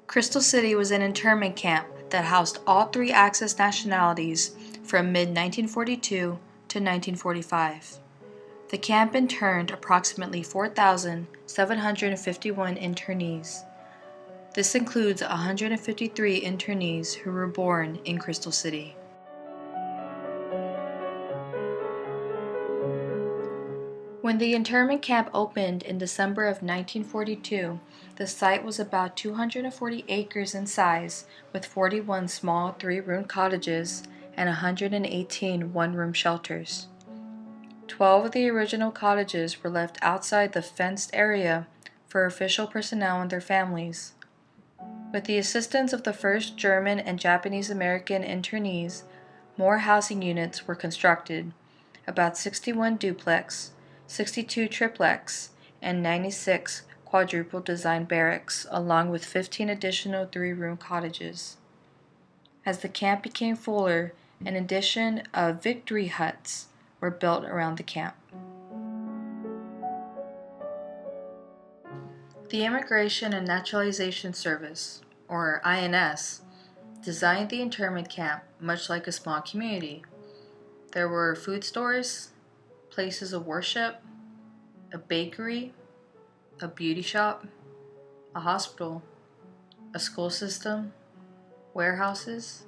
Crystal City was an internment camp that housed all three Axis nationalities from mid-1942 to 1945. The camp interned approximately 4,751 internees. This includes 153 internees who were born in Crystal City. When the internment camp opened in December of 1942, the site was about 240 acres in size, with 41 small three-room cottages and 118 one-room shelters. 12 of the original cottages were left outside the fenced area for official personnel and their families. With the assistance of the first German and Japanese American internees, more housing units were constructed, about 61 duplex, 62 triplex, and 96 quadruple design barracks, along with 15 additional three-room cottages. As the camp became fuller, an addition of victory huts were built around the camp. The Immigration and Naturalization Service, or INS, designed the internment camp much like a small community. There were food stores, places of worship, a bakery, a beauty shop, a hospital, a school system, warehouses,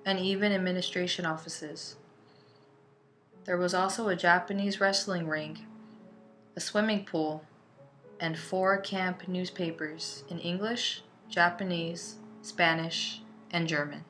and even administration offices. There was also a Japanese wrestling ring, a swimming pool, and 4 camp newspapers in English, Japanese, Spanish, and German.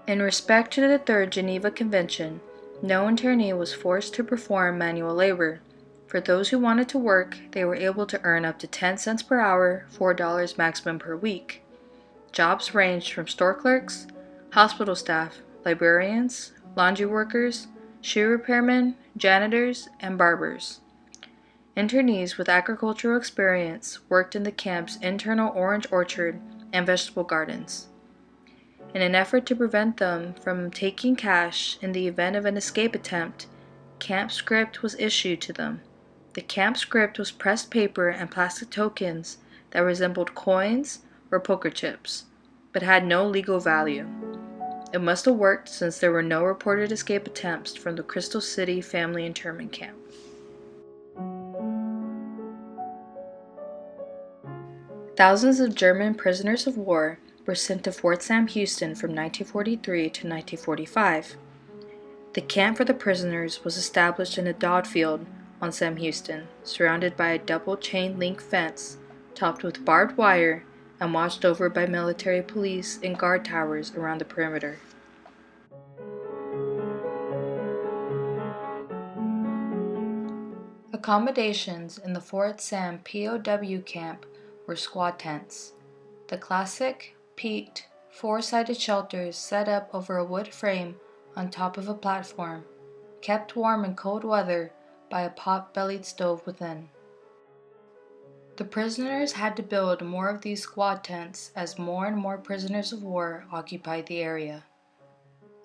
In respect to the Third Geneva Convention, no internee was forced to perform manual labor. For those who wanted to work, they were able to earn up to 10 cents per hour, $4 maximum per week. Jobs ranged from store clerks, hospital staff, librarians, laundry workers, shoe repairmen, janitors, and barbers. Internees with agricultural experience worked in the camp's internal orange orchard and vegetable gardens. In an effort to prevent them from taking cash in the event of an escape attempt, camp script was issued to them. The camp script was pressed paper and plastic tokens that resembled coins or poker chips, but had no legal value. It must have worked since there were no reported escape attempts from the Crystal City family internment camp. Thousands of German prisoners of war were sent to Fort Sam Houston from 1943 to 1945. The camp for the prisoners was established in a dot field on Sam Houston, surrounded by a double chain-link fence topped with barbed wire and watched over by military police and guard towers around the perimeter. Accommodations in the Fort Sam POW camp were squad tents. The classic, peaked, four-sided shelters set up over a wood frame on top of a platform, kept warm in cold weather by a pot-bellied stove within. The prisoners had to build more of these squad tents as more and more prisoners of war occupied the area.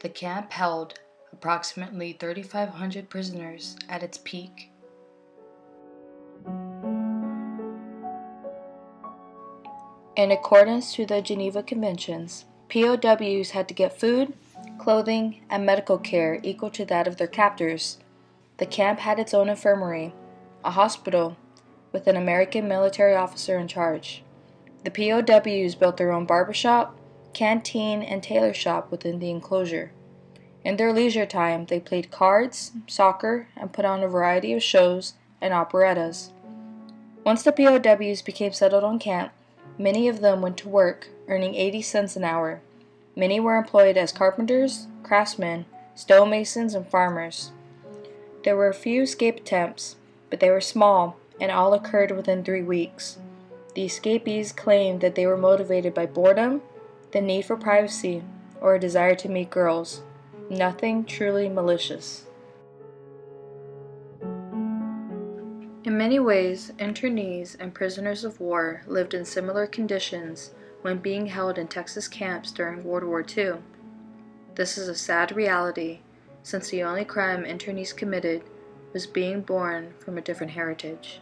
The camp held approximately 3,500 prisoners at its peak. In accordance to the Geneva Conventions, POWs had to get food, clothing, and medical care equal to that of their captors. The camp had its own infirmary, a hospital, with an American military officer in charge. The POWs built their own barbershop, canteen, and tailor shop within the enclosure. In their leisure time, they played cards, soccer, and put on a variety of shows and operettas. Once the POWs became settled on camp, Many of them went to work, earning 80 cents an hour. Many were employed as carpenters, craftsmen, stonemasons, and farmers. There were a few escape attempts, but they were small and all occurred within 3 weeks. The escapees claimed that they were motivated by boredom, the need for privacy, or a desire to meet girls. Nothing truly malicious. In many ways, internees and prisoners of war lived in similar conditions when being held in Texas camps during World War II. This is a sad reality, since the only crime internees committed was being born from a different heritage.